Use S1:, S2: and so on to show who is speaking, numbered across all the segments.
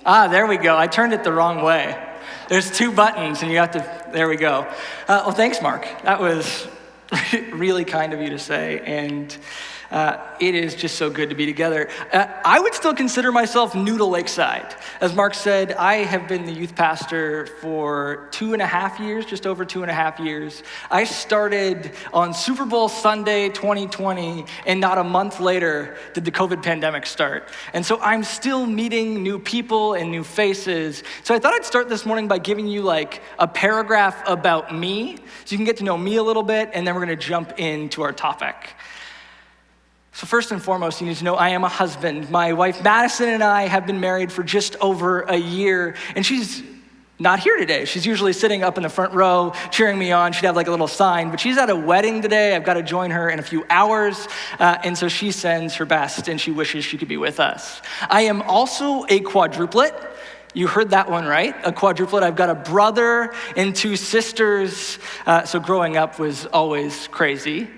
S1: There we go. I turned it the wrong way. There's 2 buttons and you have to, there we go. Well, thanks, Mark. That was really kind of you to say, and it is just so good to be together. I would still consider myself new to Lakeside. As Mark said, I have been the youth pastor for 2.5 years, just over 2.5 years. I started on Super Bowl Sunday 2020, and not a month later did the COVID pandemic start. And so I'm still meeting new people and new faces. So I thought I'd start this morning by giving you like a paragraph about me, so you can get to know me a little bit, and then we're gonna jump into our topic. So first and foremost, you need to know I am a husband. My wife Madison and I have been married for just over a year, and she's not here today. She's usually sitting up in the front row cheering me on. She'd have like a little sign, but she's at a wedding today. I've got to join her in a few hours, and so she sends her best, and she wishes she could be with us. I am also a quadruplet. You heard that one right, a quadruplet. I've got a brother and 2 sisters, so growing up was always crazy.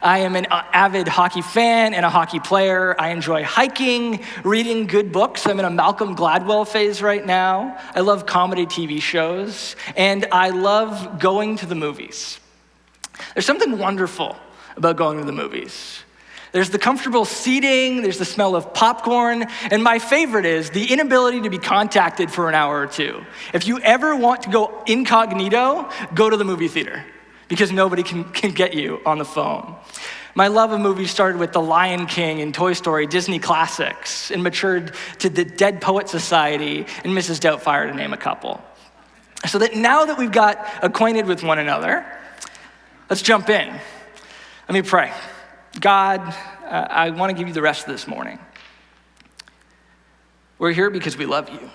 S1: I am an avid hockey fan and a hockey player. I enjoy hiking, reading good books. I'm in a Malcolm Gladwell phase right now. I love comedy TV shows, and I love going to the movies. There's something wonderful about going to the movies. There's the comfortable seating, there's the smell of popcorn, and my favorite is the inability to be contacted for an hour or 2. If you ever want to go incognito, go to the movie theater, because nobody can get you on the phone. My love of movies started with The Lion King and Toy Story, Disney classics, and matured to The Dead Poet Society and Mrs. Doubtfire, to name a couple. So that now that we've got acquainted with one another, let's jump in. Let me pray. God, I want to give you the rest of this morning. We're here because we love you.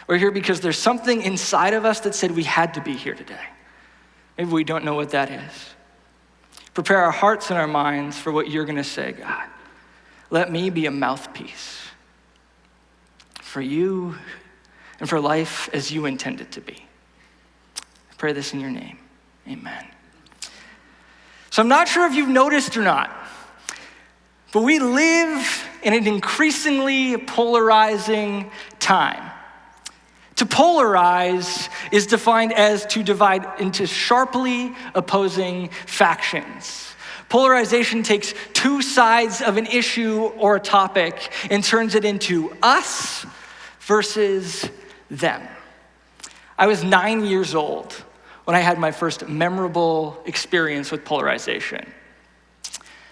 S1: We're here because there's something inside of us that said we had to be here today. Maybe we don't know what that is. Prepare our hearts and our minds for what you're going to say, God. Let me be a mouthpiece for you and for life as you intend it to be. I pray this in your name. Amen. So I'm not sure if you've noticed or not, but we live in an increasingly polarizing time. To polarize is defined as to divide into sharply opposing factions. Polarization takes 2 sides of an issue or a topic and turns it into us versus them. I was 9 years old when I had my first memorable experience with polarization.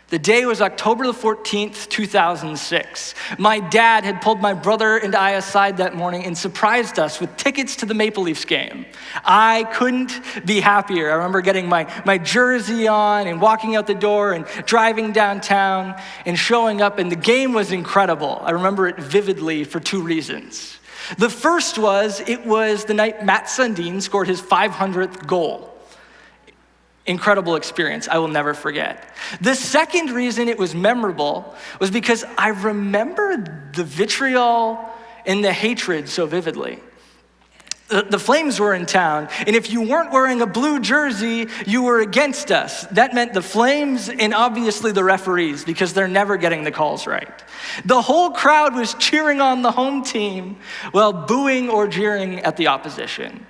S1: The day was October the 14th, 2006. My dad had pulled my brother and I aside that morning and surprised us with tickets to the Maple Leafs game. I couldn't be happier. I remember getting my jersey on and walking out the door and driving downtown and showing up, and the game was incredible. I remember it vividly for 2 reasons. The first was, it was the night Matt Sundin scored his 500th goal. Incredible experience I will never forget. The second reason it was memorable was because I remember the vitriol and the hatred so vividly. The Flames were in town, and if you weren't wearing a blue jersey, you were against us. That meant the Flames and obviously the referees, because they're never getting the calls right. The whole crowd was cheering on the home team while booing or jeering at the opposition.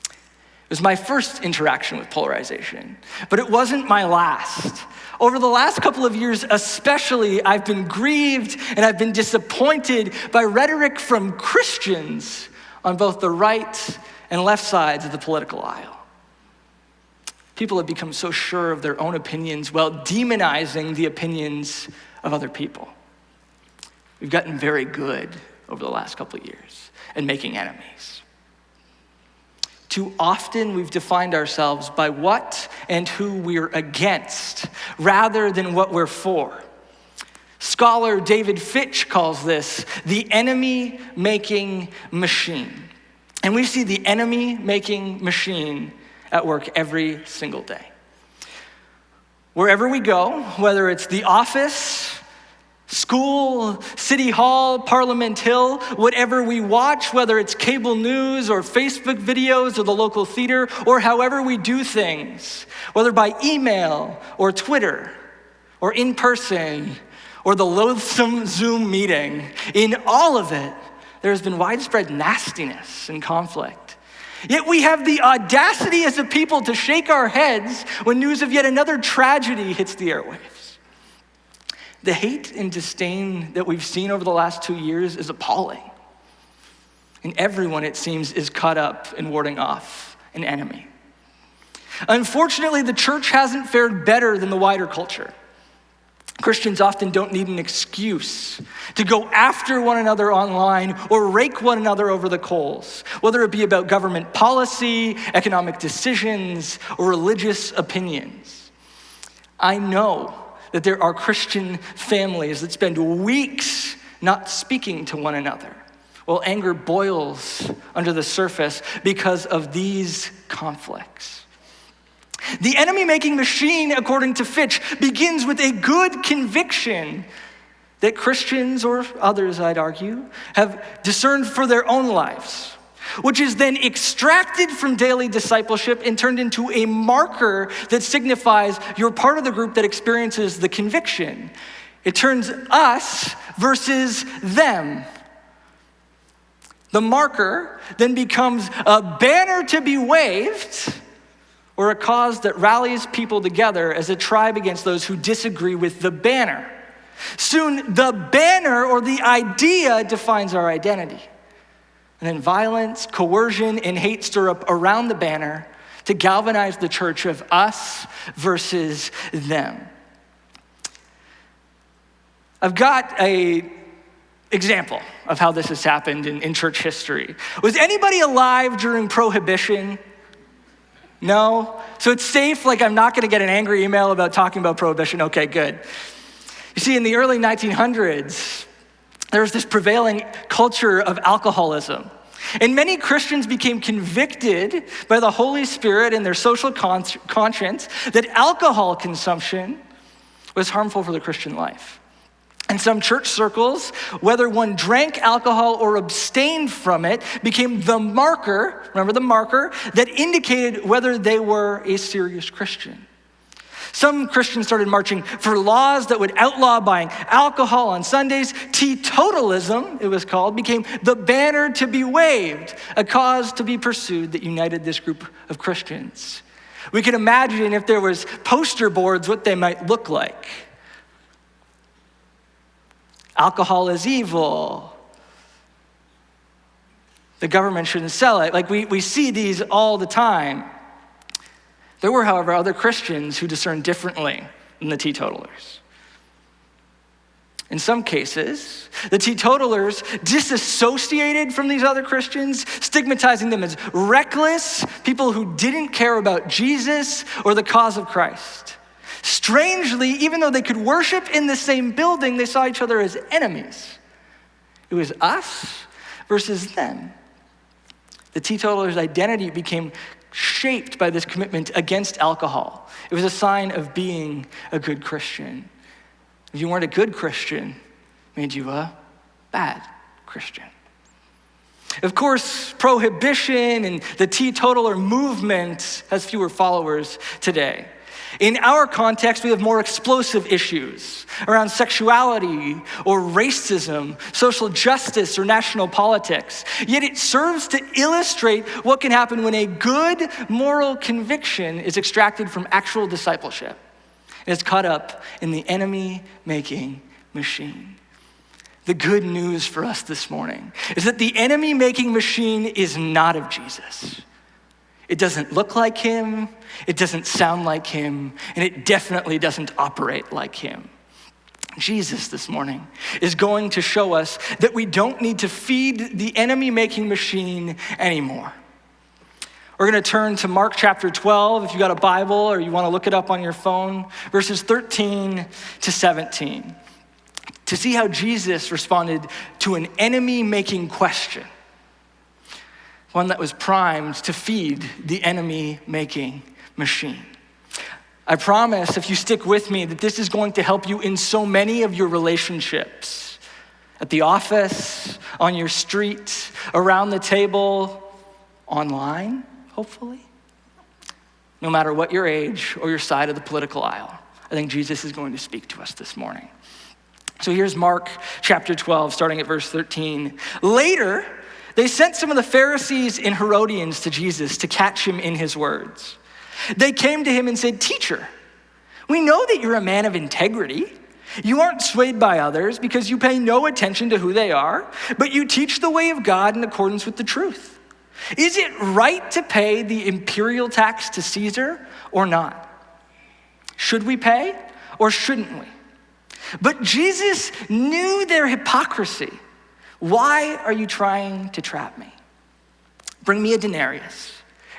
S1: It was my first interaction with polarization, but it wasn't my last. Over the last couple of years especially, I've been grieved and I've been disappointed by rhetoric from Christians on both the right and left sides of the political aisle. People have become so sure of their own opinions while demonizing the opinions of other people. We've gotten very good over the last couple of years at making enemies. Too often we've defined ourselves by what and who we're against rather than what we're for. Scholar David Fitch calls this the enemy-making machine. And we see the enemy-making machine at work every single day. Wherever we go, whether it's the office, school, city hall, Parliament Hill, whatever we watch, whether it's cable news or Facebook videos or the local theater, or however we do things, whether by email or Twitter or in person or the loathsome Zoom meeting, in all of it, there has been widespread nastiness and conflict. Yet we have the audacity as a people to shake our heads when news of yet another tragedy hits the airwaves. The hate and disdain that we've seen over the last 2 years is appalling. And everyone, it seems, is caught up in warding off an enemy. Unfortunately, the church hasn't fared better than the wider culture. Christians often don't need an excuse to go after one another online or rake one another over the coals, whether it be about government policy, economic decisions, or religious opinions. I know that there are Christian families that spend weeks not speaking to one another, while anger boils under the surface because of these conflicts. The enemy-making machine, according to Fitch, begins with a good conviction that Christians, or others I'd argue, have discerned for their own lives, which is then extracted from daily discipleship and turned into a marker that signifies you're part of the group that experiences the conviction. It turns us versus them. The marker then becomes a banner to be waved, or a cause that rallies people together as a tribe against those who disagree with the banner. Soon, the banner or the idea defines our identity. And then violence, coercion, and hate stir up around the banner to galvanize the church of us versus them. I've got an example of how this has happened in church history. Was anybody alive during Prohibition? No? So it's safe, like I'm not gonna get an angry email about talking about Prohibition. Okay, good. You see, in the early 1900s, there was this prevailing culture of alcoholism. And many Christians became convicted by the Holy Spirit and their social conscience that alcohol consumption was harmful for the Christian life. In some church circles, whether one drank alcohol or abstained from it became the marker, remember the marker, that indicated whether they were a serious Christian. Some Christians started marching for laws that would outlaw buying alcohol on Sundays. Teetotalism, it was called, became the banner to be waved, a cause to be pursued that united this group of Christians. We could imagine if there was poster boards what they might look like. Alcohol is evil. The government shouldn't sell it. Like we see these all the time. There were, however, other Christians who discerned differently than the teetotalers. In some cases, the teetotalers disassociated from these other Christians, stigmatizing them as reckless, people who didn't care about Jesus or the cause of Christ. Strangely, even though they could worship in the same building, they saw each other as enemies. It was us versus them. The teetotaler's identity became shaped by this commitment against alcohol. It was a sign of being a good Christian. If you weren't a good Christian, it made you a bad Christian. Of course, Prohibition and the teetotaler movement has fewer followers today. In our context, we have more explosive issues around sexuality or racism, social justice, or national politics. Yet it serves to illustrate what can happen when a good moral conviction is extracted from actual discipleship and is caught up in the enemy-making machine. The good news for us this morning is that the enemy-making machine is not of Jesus. It doesn't look like him, it doesn't sound like him, and it definitely doesn't operate like him. Jesus this morning is going to show us that we don't need to feed the enemy-making machine anymore. We're gonna turn to Mark chapter 12, if you got a Bible or you wanna look it up on your phone, verses 13 to 17, to see how Jesus responded to an enemy-making question. One that was primed to feed the enemy-making machine. I promise, if you stick with me, that this is going to help you in so many of your relationships. At the office, on your street, around the table, online, hopefully. No matter what your age or your side of the political aisle, I think Jesus is going to speak to us this morning. So here's Mark chapter 12, starting at verse 13. Later, they sent some of the Pharisees and Herodians to Jesus to catch him in his words. They came to him and said, "Teacher, we know that you're a man of integrity. You aren't swayed by others because you pay no attention to who they are, but you teach the way of God in accordance with the truth. Is it right to pay the imperial tax to Caesar or not? Should we pay or shouldn't we?" But Jesus knew their hypocrisy. "Why are you trying to trap me? Bring me a denarius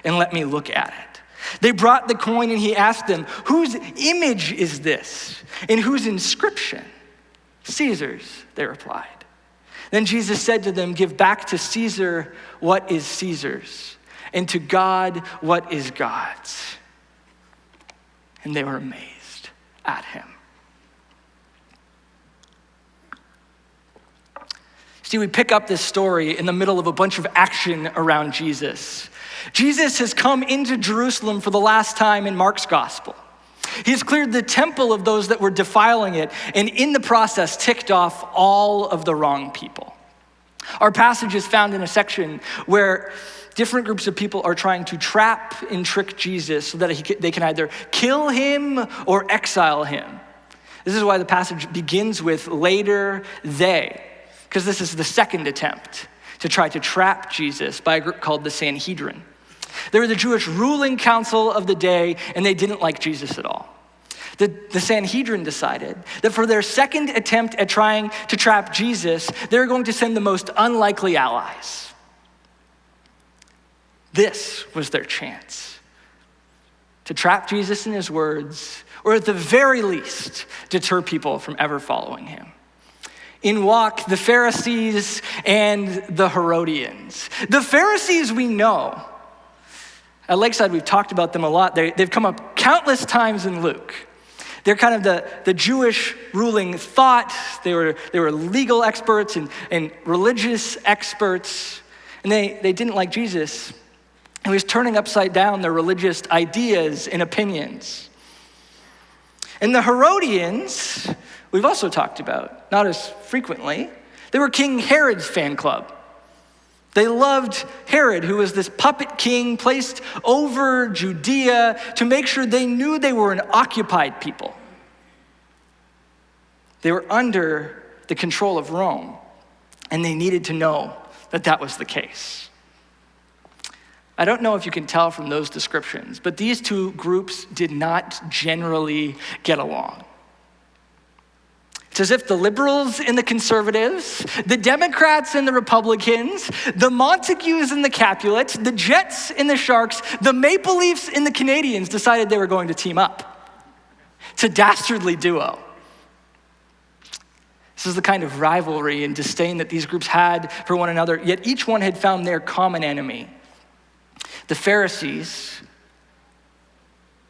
S1: and let me look at it." They brought the coin and he asked them, "Whose image is this and whose inscription?" "Caesar's," they replied. Then Jesus said to them, "Give back to Caesar what is Caesar's, and to God what is God's." And they were amazed at him. See, we pick up this story in the middle of a bunch of action around Jesus. Jesus has come into Jerusalem for the last time in Mark's gospel. He's cleared the temple of those that were defiling it, and in the process ticked off all of the wrong people. Our passage is found in a section where different groups of people are trying to trap and trick Jesus so that they can either kill him or exile him. This is why the passage begins with "later they," because this is the second attempt to try to trap Jesus by a group called the Sanhedrin. They were the Jewish ruling council of the day, and they didn't like Jesus at all. The Sanhedrin decided that for their second attempt at trying to trap Jesus, they were going to send the most unlikely allies. This was their chance to trap Jesus in his words, or at the very least, deter people from ever following him. In walk the Pharisees and the Herodians. The Pharisees we know. At Lakeside, we've talked about them a lot. They've come up countless times in Luke. They're kind of the Jewish ruling thought. They were legal experts and religious experts. And they didn't like Jesus. He was turning upside down their religious ideas and opinions. And the Herodians, we've also talked about, not as frequently. They were King Herod's fan club. They loved Herod, who was this puppet king placed over Judea to make sure they knew they were an occupied people. They were under the control of Rome, and they needed to know that that was the case. I don't know if you can tell from those descriptions, but these two groups did not generally get along. It's as if the liberals and the conservatives, the Democrats and the Republicans, the Montagues and the Capulets, the Jets and the Sharks, the Maple Leafs and the Canadians decided they were going to team up. It's a dastardly duo. This is the kind of rivalry and disdain that these groups had for one another, yet each one had found their common enemy. The Pharisees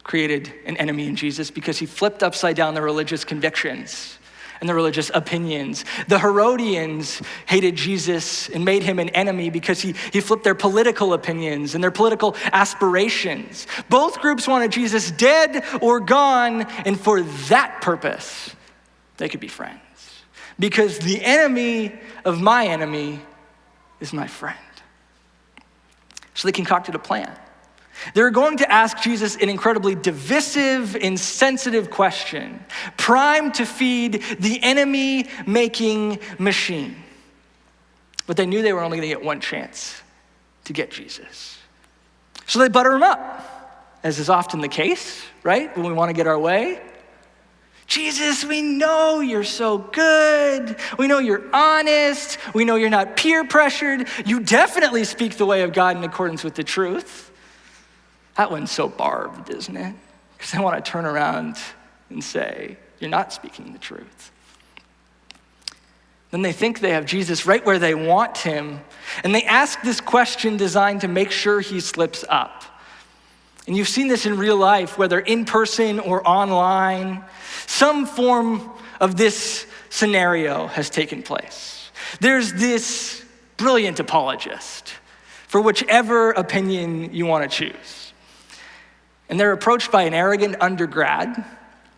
S1: created an enemy in Jesus because he flipped upside down their religious convictions and the religious opinions. The Herodians hated Jesus and made him an enemy because he flipped their political opinions and their political aspirations. Both groups wanted Jesus dead or gone, and for that purpose, they could be friends. Because the enemy of my enemy is my friend. So they concocted a plan. They're going to ask Jesus an incredibly divisive and sensitive question, primed to feed the enemy-making machine. But they knew they were only going to get one chance to get Jesus. So they butter him up, as is often the case, right? When we want to get our way. Jesus, we know you're so good. We know you're honest. We know you're not peer pressured. You definitely speak the way of God in accordance with the truth. That one's so barbed, isn't it? Because I want to turn around and say, you're not speaking the truth. Then they think they have Jesus right where they want him, and they ask this question designed to make sure he slips up. And you've seen this in real life, whether in person or online. Some form of this scenario has taken place. There's this brilliant apologist for whichever opinion you want to choose. And they're approached by an arrogant undergrad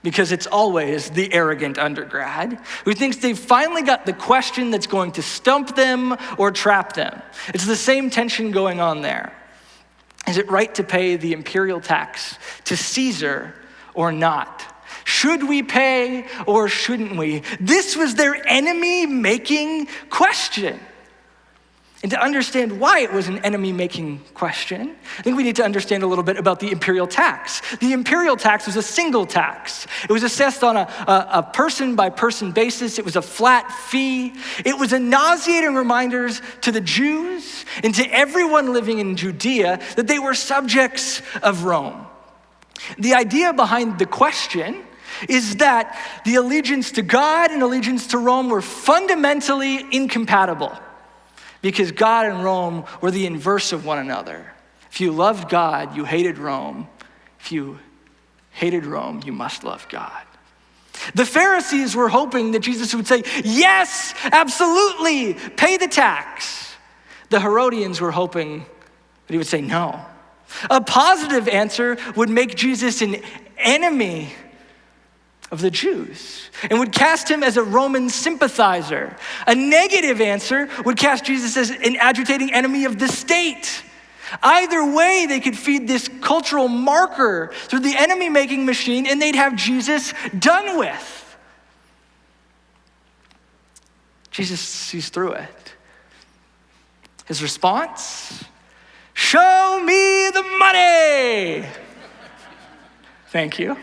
S1: because it's always the arrogant undergrad who thinks they've finally got the question that's going to stump them or trap them. It's the same tension going on there. Is it right to pay the imperial tax to Caesar or not? Should we pay or shouldn't we? This was their enemy-making question. And to understand why it was an enemy-making question, I think we need to understand a little bit about the imperial tax. The imperial tax was a single tax. It was assessed on a person-by-person basis. It was a flat fee. It was a nauseating reminder to the Jews and to everyone living in Judea that they were subjects of Rome. The idea behind the question is that the allegiance to God and allegiance to Rome were fundamentally incompatible, because God and Rome were the inverse of one another. If you loved God, you hated Rome. If you hated Rome, you must love God. The Pharisees were hoping that Jesus would say, yes, absolutely, pay the tax. The Herodians were hoping that he would say no. A positive answer would make Jesus an enemy of the Jews and would cast him as a Roman sympathizer. A negative answer would cast Jesus as an agitating enemy of the state. Either way, they could feed this cultural marker through the enemy-making machine and they'd have Jesus done with. Jesus sees through it. His response? Show me the money. Thank you.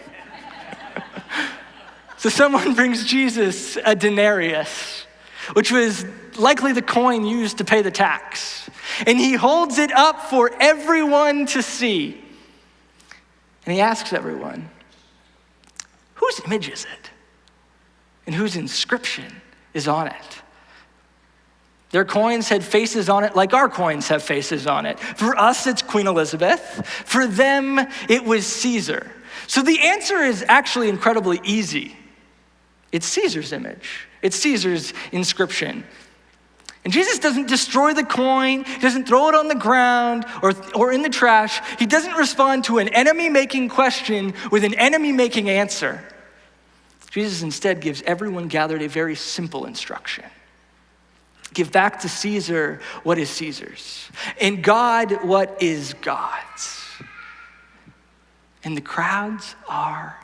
S1: So someone brings Jesus a denarius, which was likely the coin used to pay the tax. And he holds it up for everyone to see. And he asks everyone, whose image is it? And whose inscription is on it? Their coins had faces on it like our coins have faces on it. For us, it's Queen Elizabeth. For them, it was Caesar. So the answer is actually incredibly easy. It's Caesar's image. It's Caesar's inscription. And Jesus doesn't destroy the coin. He doesn't throw it on the ground or in the trash. He doesn't respond to an enemy-making question with an enemy-making answer. Jesus instead gives everyone gathered a very simple instruction. Give back to Caesar what is Caesar's, and God what is God's. And the crowds are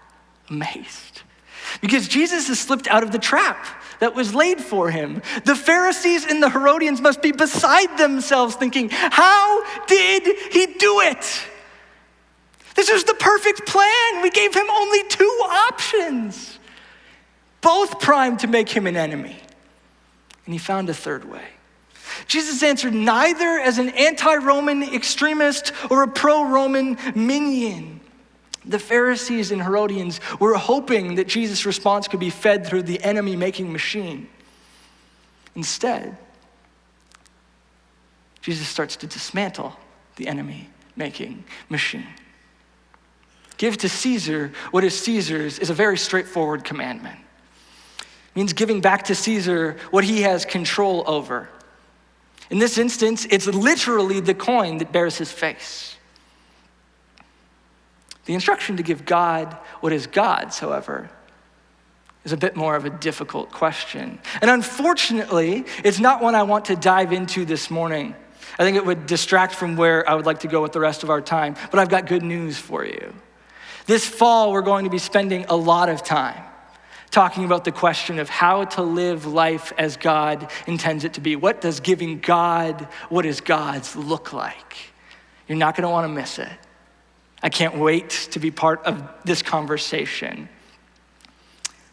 S1: amazed, because Jesus has slipped out of the trap that was laid for him. The Pharisees and the Herodians must be beside themselves thinking, how did he do it? This was the perfect plan. We gave him only two options, both primed to make him an enemy. And he found a third way. Jesus answered neither as an anti-Roman extremist or a pro-Roman minion. The Pharisees and Herodians were hoping that Jesus' response could be fed through the enemy-making machine. Instead, Jesus starts to dismantle the enemy-making machine. Give to Caesar what is Caesar's is a very straightforward commandment. It means giving back to Caesar what he has control over. In this instance, it's literally the coin that bears his face. The instruction to give God what is God's, however, is a bit more of a difficult question. And unfortunately, it's not one I want to dive into this morning. I think it would distract from where I would like to go with the rest of our time, but I've got good news for you. This fall, we're going to be spending a lot of time talking about the question of how to live life as God intends it to be. What does giving God what is God's look like? You're not going to want to miss it. I can't wait to be part of this conversation.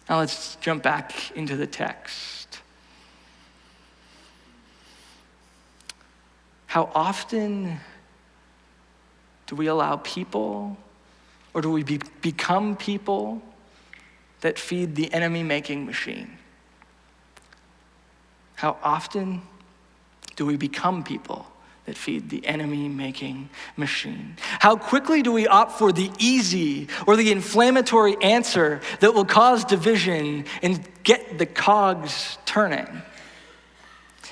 S1: Now let's jump back into the text. How often do we allow people, or do we become people that feed the enemy-making machine? How often do we become people that feed the enemy-making machine? How quickly do we opt for the easy or the inflammatory answer that will cause division and get the cogs turning?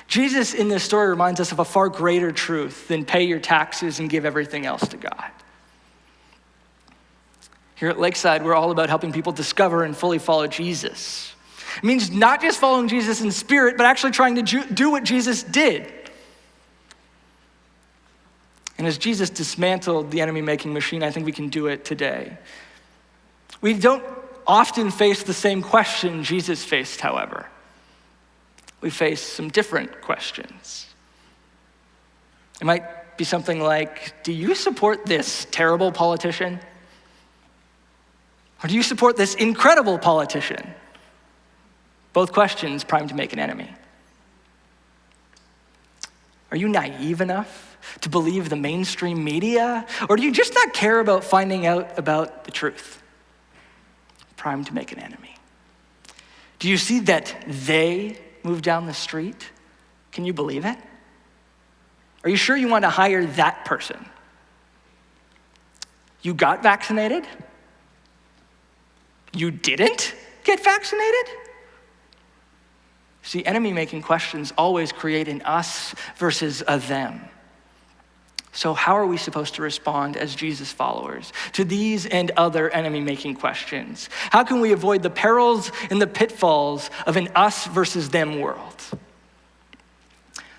S1: Jesus in this story reminds us of a far greater truth than pay your taxes and give everything else to God. Here at Lakeside, we're all about helping people discover and fully follow Jesus. It means not just following Jesus in spirit, but actually trying to do what Jesus did. And as Jesus dismantled the enemy-making machine, I think we can do it today. We don't often face the same question Jesus faced, however. We face some different questions. It might be something like, do you support this terrible politician? Or do you support this incredible politician? Both questions primed to make an enemy. Are you naive enough to believe the mainstream media? Or do you just not care about finding out about the truth? Primed to make an enemy. Do you see that they moved down the street? Can you believe it? Are you sure you want to hire that person? You got vaccinated? You didn't get vaccinated? See, enemy-making questions always create an us versus a them. So how are we supposed to respond as Jesus followers to these and other enemy-making questions? How can we avoid the perils and the pitfalls of an us versus them world?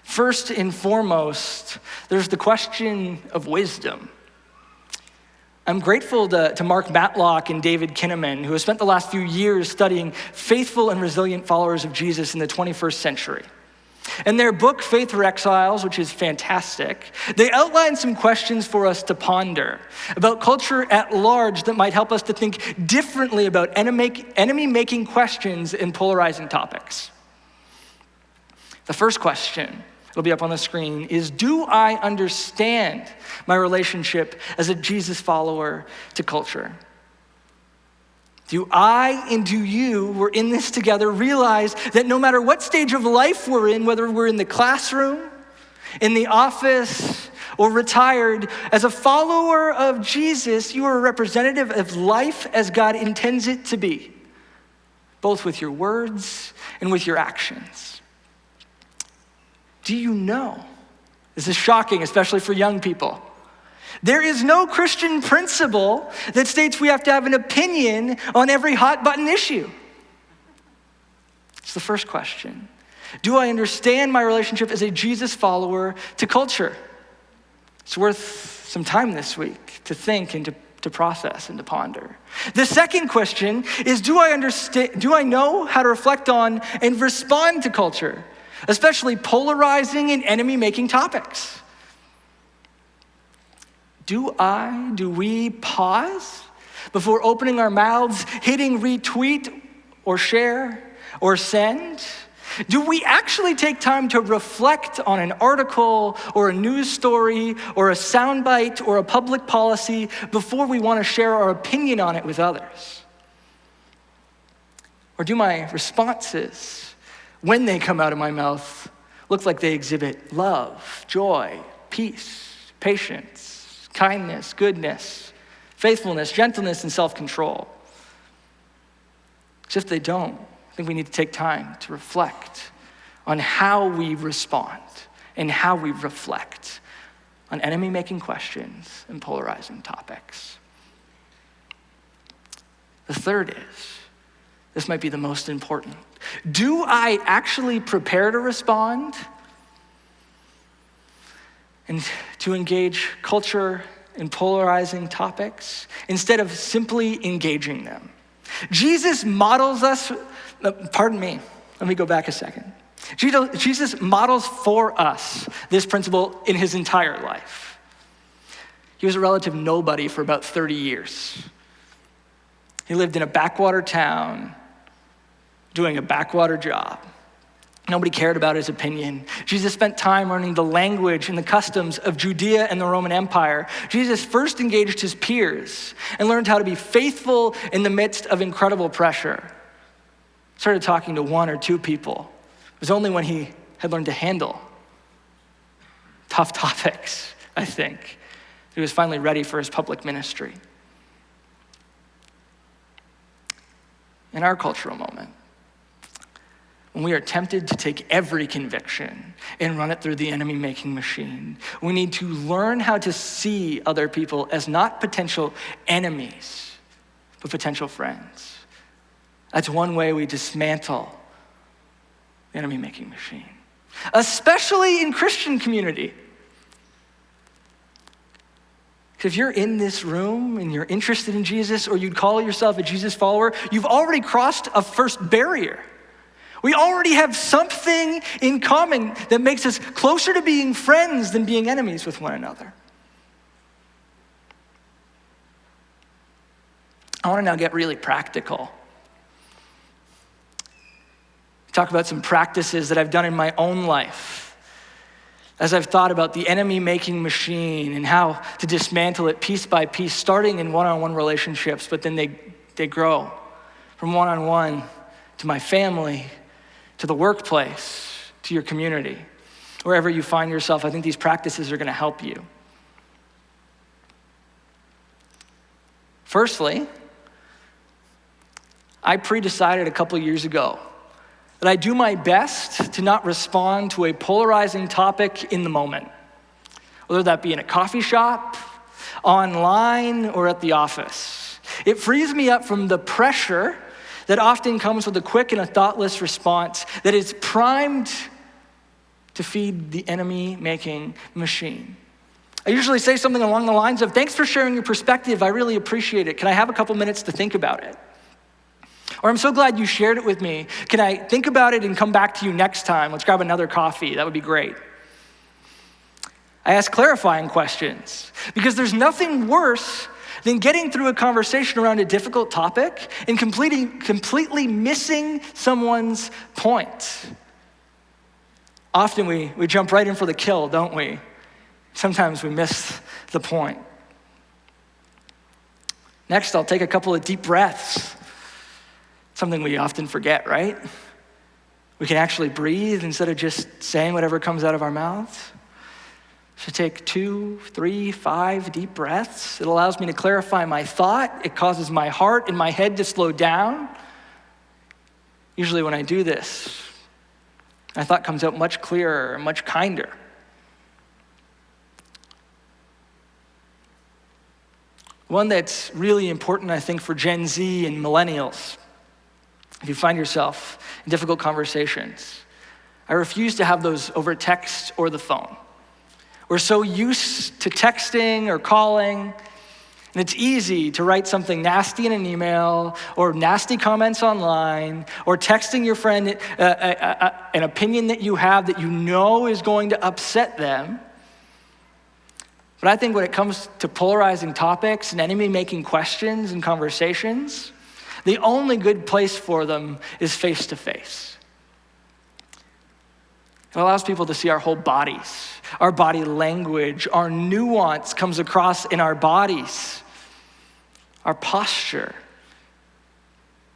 S1: First and foremost, there's the question of wisdom. I'm grateful to Mark Matlock and David Kinnaman, who have spent the last few years studying faithful and resilient followers of Jesus in the 21st century. In their book, Faith for Exiles, which is fantastic, they outline some questions for us to ponder about culture at large that might help us to think differently about enemy-making questions and polarizing topics. The first question, it'll be up on the screen, is do I understand my relationship as a Jesus follower to culture? Do I and do you, we're in this together, realize that no matter what stage of life we're in, whether we're in the classroom, in the office, or retired, as a follower of Jesus, you are a representative of life as God intends it to be, both with your words and with your actions. Do you know? This is shocking, especially for young people. There is no Christian principle that states we have to have an opinion on every hot button issue. It's the first question. Do I understand my relationship as a Jesus follower to culture? It's worth some time this week to think and to process and to ponder. The second question is, do I know how to reflect on and respond to culture, especially polarizing and enemy-making topics? Do we pause before opening our mouths, hitting retweet or share or send? Do we actually take time to reflect on an article or a news story or a soundbite or a public policy before we want to share our opinion on it with others? Or do my responses, when they come out of my mouth, look like they exhibit love, joy, peace, patience, kindness, goodness, faithfulness, gentleness, and self-control? Because if they don't, I think we need to take time to reflect on how we respond and how we reflect on enemy-making questions and polarizing topics. The third is, this might be the most important. Do I actually prepare to respond and to engage culture and polarizing topics instead of simply engaging them? Jesus models us, let me go back a second. Jesus models for us this principle in his entire life. He was a relative nobody for about 30 years. He lived in a backwater town, doing a backwater job. Nobody cared about his opinion. Jesus spent time learning the language and the customs of Judea and the Roman Empire. Jesus first engaged his peers and learned how to be faithful in the midst of incredible pressure. Started talking to one or two people. It was only when he had learned to handle tough topics, I think, he was finally ready for his public ministry. In our cultural moment, when we are tempted to take every conviction and run it through the enemy-making machine, we need to learn how to see other people as not potential enemies, but potential friends. That's one way we dismantle the enemy-making machine, especially in Christian community. If you're in this room and you're interested in Jesus, or you'd call yourself a Jesus follower, you've already crossed a first barrier. We already have something in common that makes us closer to being friends than being enemies with one another. I want to now get really practical. Talk about some practices that I've done in my own life as I've thought about the enemy-making machine and how to dismantle it piece by piece, starting in one-on-one relationships, but then they grow from one-on-one to my family, to the workplace, to your community. Wherever you find yourself, I think these practices are going to help you. Firstly, I pre-decided a couple years ago that I do my best to not respond to a polarizing topic in the moment, whether that be in a coffee shop, online, or at the office. It frees me up from the pressure that often comes with a quick and a thoughtless response that is primed to feed the enemy-making machine. I usually say something along the lines of, "Thanks for sharing your perspective. I really appreciate it. Can I have a couple minutes to think about it?" Or, "I'm so glad you shared it with me. Can I think about it and come back to you next time? Let's grab another coffee. That would be great." I ask clarifying questions because there's nothing worse than getting through a conversation around a difficult topic and completely missing someone's point. Often we jump right in for the kill, don't we? Sometimes we miss the point. Next, I'll take a couple of deep breaths. Something we often forget, right? We can actually breathe instead of just saying whatever comes out of our mouths. So take 2, 3, 5 deep breaths. It allows me to clarify my thought. It causes my heart and my head to slow down. Usually when I do this, my thought comes out much clearer and much kinder. One that's really important, I think, for Gen Z and millennials. If you find yourself in difficult conversations, I refuse to have those over text or the phone. We're so used to texting or calling, and it's easy to write something nasty in an email or nasty comments online or texting your friend an opinion that you have that you know is going to upset them. But I think when it comes to polarizing topics and enemy-making questions and conversations, the only good place for them is face-to-face. It allows people to see our whole bodies, our body language, our nuance comes across in our bodies. Our posture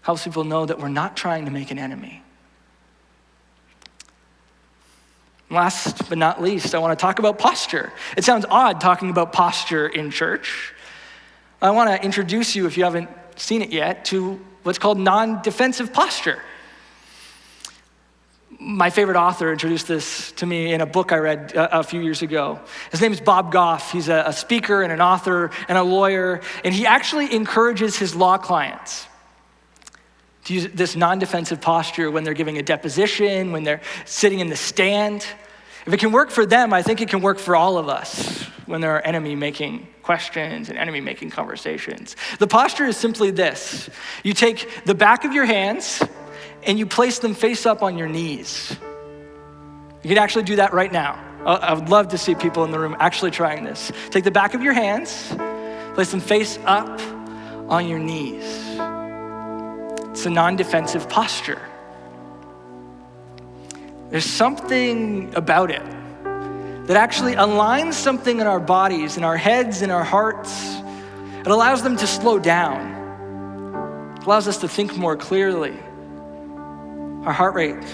S1: helps people know that we're not trying to make an enemy. Last but not least, I want to talk about posture. It sounds odd talking about posture in church. I want to introduce you, if you haven't seen it yet, to what's called non-defensive posture. My favorite author introduced this to me in a book I read a few years ago. His name is Bob Goff. He's a speaker and an author and a lawyer, and he actually encourages his law clients to use this non-defensive posture when they're giving a deposition, when they're sitting in the stand. If it can work for them, I think it can work for all of us when there are enemy-making questions and enemy-making conversations. The posture is simply this. You take the back of your hands and you place them face up on your knees. You can actually do that right now. I would love to see people in the room actually trying this. Take the back of your hands, place them face up on your knees. It's a non-defensive posture. There's something about it that actually aligns something in our bodies, in our heads, in our hearts. It allows them to slow down. It allows us to think more clearly. Our heart rate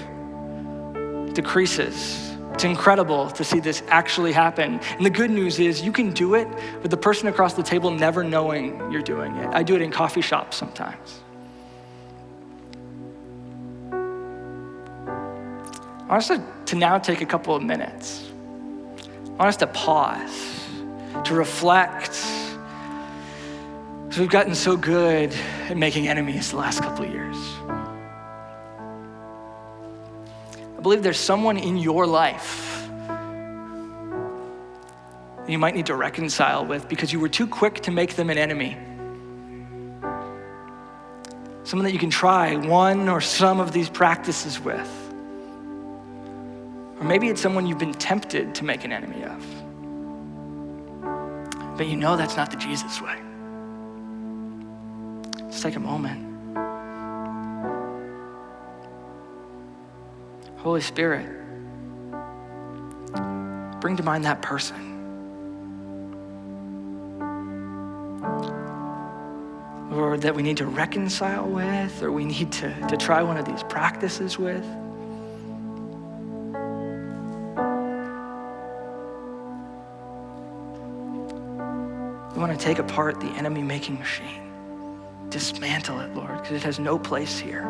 S1: decreases. It's incredible to see this actually happen. And the good news is you can do it with the person across the table never knowing you're doing it. I do it in coffee shops sometimes. I want us to now take a couple of minutes. I want us to pause, to reflect, So we've gotten so good at making enemies the last couple of years. I believe there's someone in your life that you might need to reconcile with because you were too quick to make them an enemy. Someone that you can try one or some of these practices with. Or maybe it's someone you've been tempted to make an enemy of. But you know that's not the Jesus way. Just take a moment. Holy Spirit, bring to mind that person. Or that we need to reconcile with, or we need to try one of these practices with. We want to take apart the enemy-making machine. Dismantle it, Lord, because it has no place here.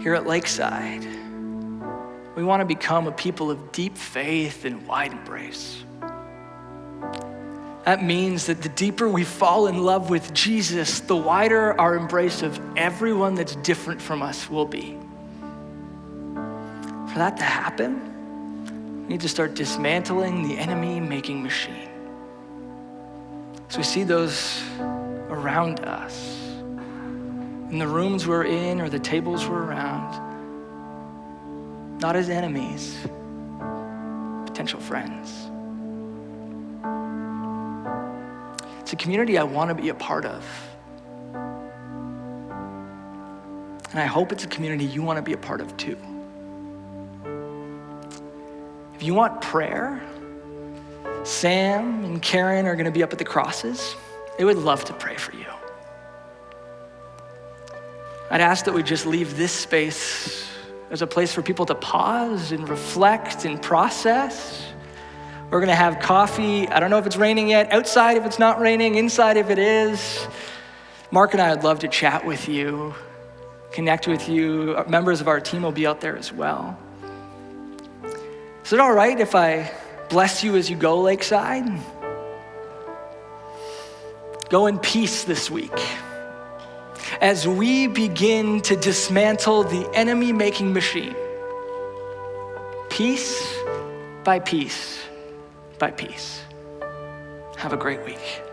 S1: Here at Lakeside, we want to become a people of deep faith and wide embrace. That means that the deeper we fall in love with Jesus, the wider our embrace of everyone that's different from us will be. For that to happen, we need to start dismantling the enemy-making machine. So we see those around us, in the rooms we're in or the tables we're around, not as enemies, potential friends. It's a community I want to be a part of. And I hope it's a community you want to be a part of too. If you want prayer, Sam and Karen are going to be up at the crosses. They would love to pray for you. I'd ask that we just leave this space as a place for people to pause and reflect and process. We're gonna have coffee. I don't know if it's raining yet. Outside if it's not raining, inside if it is. Mark and I would love to chat with you, connect with you. Members of our team will be out there as well. Is it all right if I bless you as you go, Lakeside? Go in peace this week. As we begin to dismantle the enemy-making machine, piece by piece by piece. Have a great week.